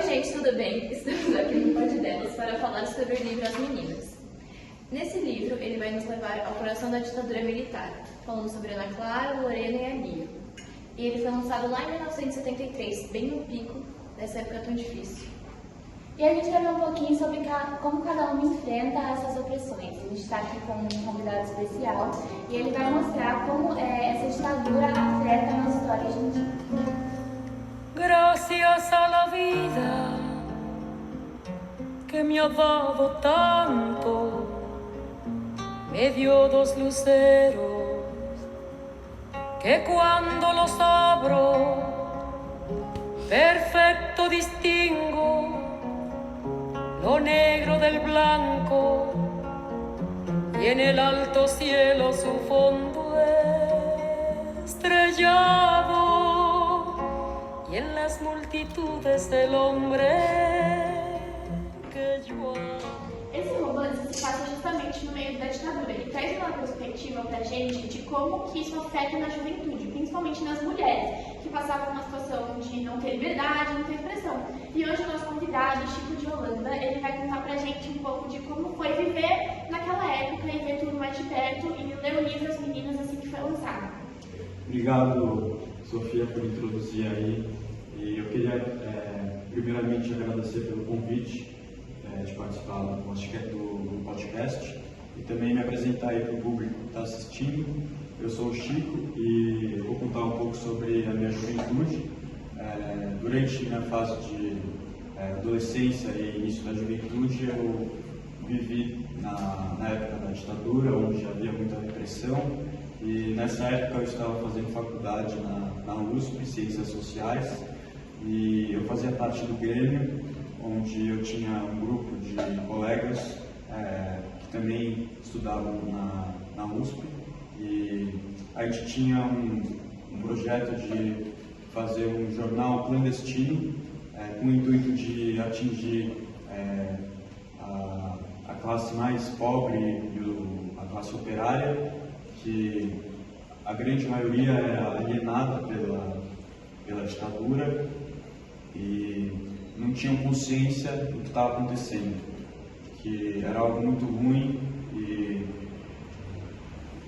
gente, tudo bem? Estamos aqui no Pode Delas para falar sobre o livro As Meninas. Nesse livro, ele vai nos levar ao coração da ditadura militar, falando sobre Ana Clara, Lorena e a Lia. E ele foi lançado lá em 1973, bem no pico dessa época tão difícil. E a gente vai ver um pouquinho sobre como cada uma enfrenta essas opressões. A gente está aqui com um convidado especial e ele vai mostrar como essa ditadura afeta a nossa história, gente. Gracias a la vida que me ha dado tanto, me dio dos luceros que cuando los abro perfecto distingo lo negro del blanco y en el alto cielo su fondo estrellado y en las multitudes del hombre que yo amo. Esse romance se passa justamente no meio da ditadura. Ele traz uma perspectiva pra gente de como que isso afeta na juventude, principalmente nas mulheres, que passavam uma situação de não ter liberdade, não ter expressão. E hoje o nosso convidado, Chico de Holanda, ele vai contar pra gente um pouco de como foi viver naquela época e ver tudo mais de perto e ler o livro As Meninas assim que foi lançado. Obrigado, Sofia, por introduzir aí. E eu queria primeiramente agradecer pelo convite de participar do podcast e também me apresentar aí para o público que está assistindo. Eu sou o Chico e vou contar um pouco sobre a minha juventude. Durante minha fase de adolescência e início da juventude, eu vivi na época da ditadura, onde havia muita repressão, e nessa época eu estava fazendo faculdade na USP, Ciências Sociais, e eu fazia parte do Grêmio, onde eu tinha um grupo de colegas que também estudavam na USP, e a gente tinha um projeto de fazer um jornal clandestino com o intuito de atingir a classe mais pobre e a classe operária, que a grande maioria era alienada pela ditadura e não tinham consciência do que estava acontecendo, que era algo muito ruim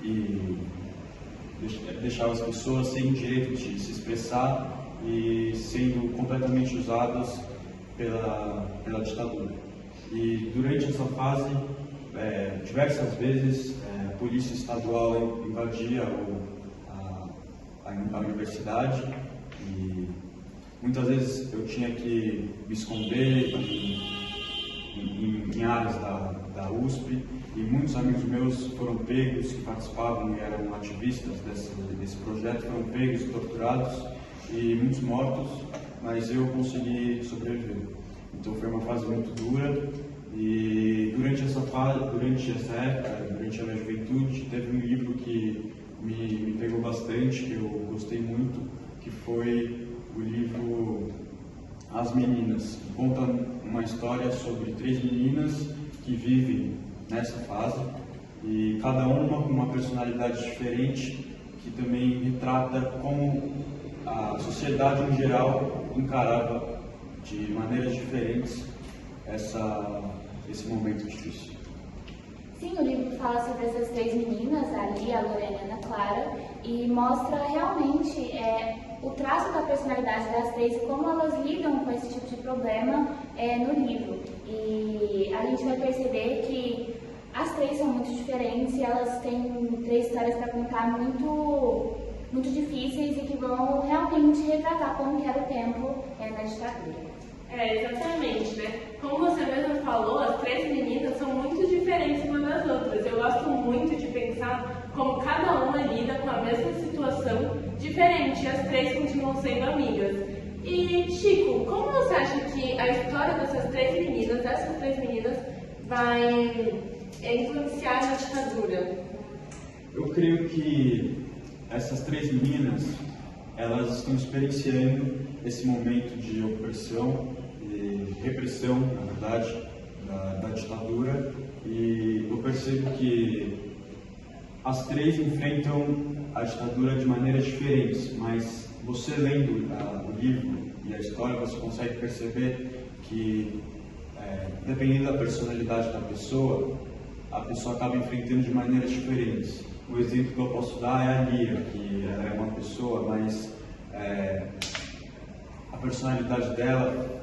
e deixava as pessoas sem direito de se expressar e sendo completamente usadas pela ditadura. E durante essa fase, diversas vezes, a polícia estadual invadia a universidade e muitas vezes eu tinha que me esconder em áreas da USP, e muitos amigos meus foram pegos, que participavam e eram ativistas desse projeto, foram pegos, torturados e muitos mortos, mas eu consegui sobreviver. Então foi uma fase muito dura, e durante essa época, durante a minha juventude, teve um livro que me pegou bastante, que eu gostei muito, que foi o livro As Meninas, que conta uma história sobre 3 meninas que vivem nessa fase, e cada uma com uma personalidade diferente, que também retrata como a sociedade em geral encarava de maneiras diferentes esse momento difícil. Sim, o livro fala sobre essas 3 meninas, a Lia, a Lorena e a Ana Clara, e mostra realmente o traço da personalidade das 3 e como elas lidam com esse tipo de problema no livro. E a gente vai perceber que as 3 são muito diferentes e elas têm 3 histórias para contar muito, muito difíceis e que vão realmente retratar como que era o tempo na ditadura. Exatamente, né? Como você mesmo falou, as 3 meninas são muito diferentes umas das outras. Eu gosto muito de pensar como cada uma lida com a mesma situação diferente, e as 3 continuam sendo amigas. E, Chico, como você acha que a história dessas 3 meninas, vai influenciar na ditadura? Eu creio que essas 3 meninas, elas estão experienciando esse momento de opressão e repressão, na verdade, da ditadura, e eu percebo que as 3 enfrentam a ditadura de maneiras diferentes, mas você lendo o livro a história, você consegue perceber que, dependendo da personalidade da pessoa, a pessoa acaba enfrentando de maneiras diferentes. O exemplo que eu posso dar é a Lia, que ela é uma pessoa mais... a personalidade dela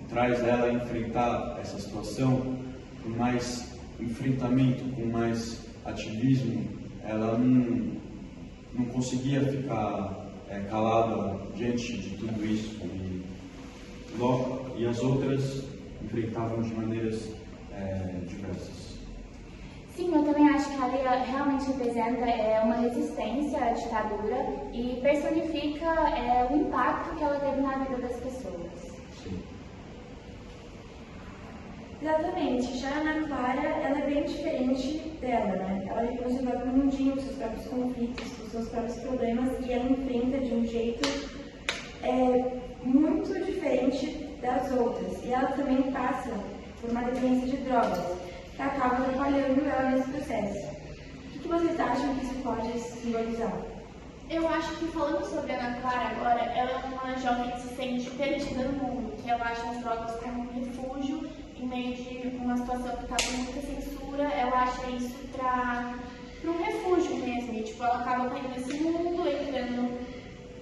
traz ela a enfrentar essa situação com mais enfrentamento, com mais ativismo. Ela não conseguia ficar calada diante de tudo isso. E as outras enfrentavam de maneiras diversas. Sim, eu também acho que a Lia realmente representa uma resistência à ditadura e personifica o impacto que ela teve na vida das pessoas. Sim. Exatamente. Já a Ana Clara, ela é bem diferente dela, né? Ela vive no seu próprio mundinho, os seus próprios conflitos, os seus próprios problemas, e ela enfrenta de um jeito muito diferente das outras. E ela também passa por uma dependência de drogas, que acaba atrapalhando ela nesse processo. O que vocês acham que isso pode simbolizar? Eu acho que, falando sobre a Ana Clara agora, ela é uma jovem que se sente perdida no mundo, que ela acha as drogas como um refúgio em meio de uma situação que está com muita censura. Ela acha isso para um refúgio mesmo, e ela acaba caindo nesse mundo, entrando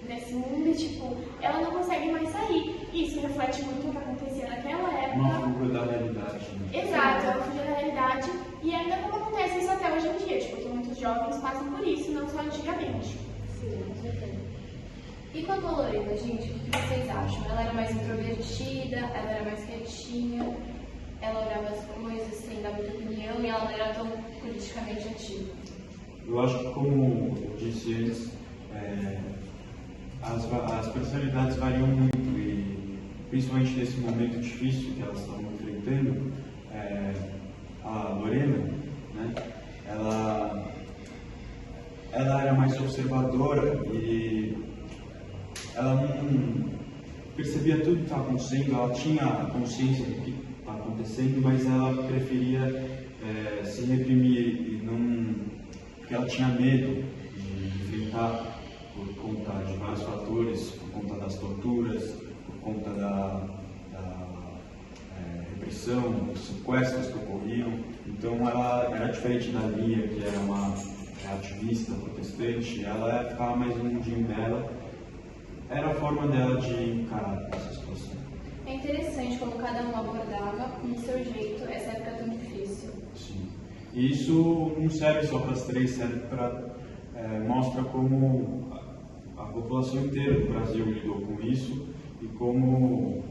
nesse mundo e ela não consegue mais sair. Isso reflete muito o que acontecia naquela época. Uma fuga da realidade. Né? Exato, ela fugia da realidade, e ainda como acontece isso até hoje em dia, que muitos jovens passam por isso, não só antigamente. Sim, com certeza. E quanto a Lorena, gente, o que vocês acham? Ela era mais introvertida, ela era mais quietinha, ela olhava as coisas sem dar muita opinião e ela não era tão politicamente ativa? Eu acho que, como eu disse antes, as personalidades variam muito, e principalmente nesse momento difícil que elas estavam enfrentando, a Lorena, né, ela era mais observadora e ela não percebia tudo que estava acontecendo. Ela tinha consciência do que estava acontecendo, mas ela preferia se reprimir e não, porque ela tinha medo de enfrentar por conta de vários fatores, por conta das torturas, por conta da repressão, dos sequestros que ocorriam. Então ela era diferente da Lia, que era uma ativista protestante. Ela ficava mais no mundinho dela. Era a forma dela de encarar essa situação. É interessante como cada um abordava com o seu jeito essa época tão difícil. Sim. E isso não serve só para as três, serve para mostra como a população inteira do Brasil lidou com isso e como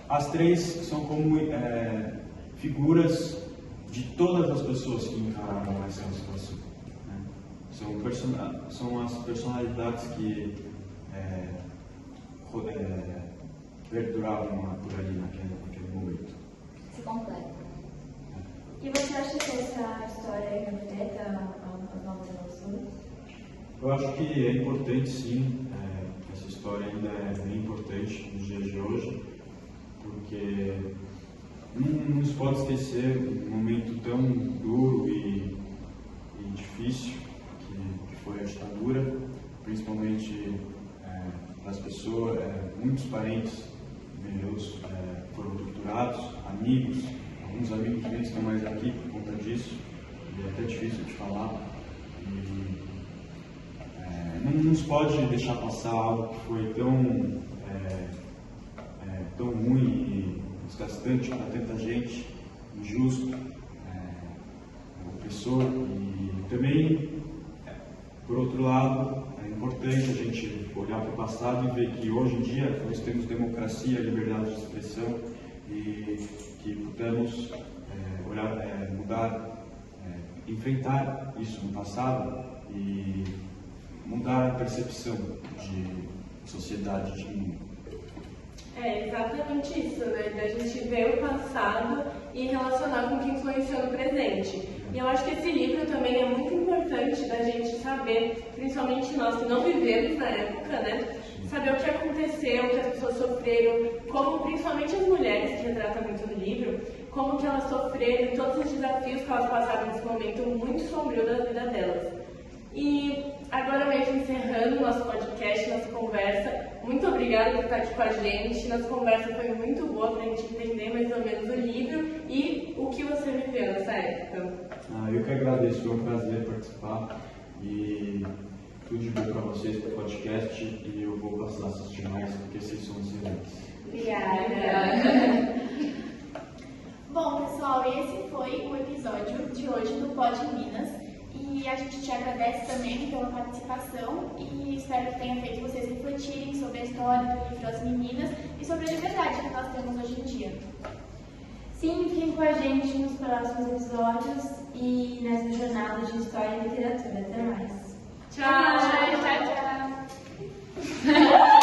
as três são como figuras de todas as pessoas que encararam essa situação. Né? São as personalidades que perduravam por ali naquele momento. Se completa. E você acha que essa história reflete as novas relações? Eu acho que é importante, sim. Essa história ainda é bem importante nos dias de hoje, porque não se pode esquecer um momento tão duro e difícil que foi a ditadura, principalmente para as pessoas. Muitos parentes meus foram torturados, amigos, alguns amigos meus estão mais aqui por conta disso, e é até difícil de falar. Não se pode deixar passar algo que foi tão ruim e desgastante para tanta gente, injusto, opressor. E também, por outro lado, é importante a gente olhar para o passado e ver que hoje em dia nós temos democracia, liberdade de expressão, e que podemos mudar, enfrentar isso no passado e mudar a percepção de sociedade, de mundo. É exatamente isso, né? Da gente ver o passado e relacionar com o que influenciou no presente. E eu acho que esse livro também é muito importante da gente saber, principalmente nós que não vivemos na época, né? Saber o que aconteceu, o que as pessoas sofreram, como principalmente as mulheres, que retratam muito no livro, como que elas sofreram, todos os desafios que elas passaram nesse momento muito sombrio da vida delas. E agora mesmo encerrando nosso podcast, nossa conversa. Muito obrigada por estar aqui com a gente. Nossa conversa foi muito boa para a gente entender mais ou menos o livro e o que você viveu nessa época. Eu que agradeço, foi um prazer participar e tudo de bom para vocês para o podcast e eu vou passar a assistir mais porque vocês são excelentes. Obrigada. Bom, pessoal, esse foi o episódio de hoje do Pod Minas. E a gente te agradece também pela participação e espero que tenha feito vocês refletirem sobre a história do livro As Meninas e sobre a liberdade que nós temos hoje em dia. Sim, fiquem com a gente nos próximos episódios e nessa jornada de História e Literatura. Até mais. Tchau! Tchau, tchau!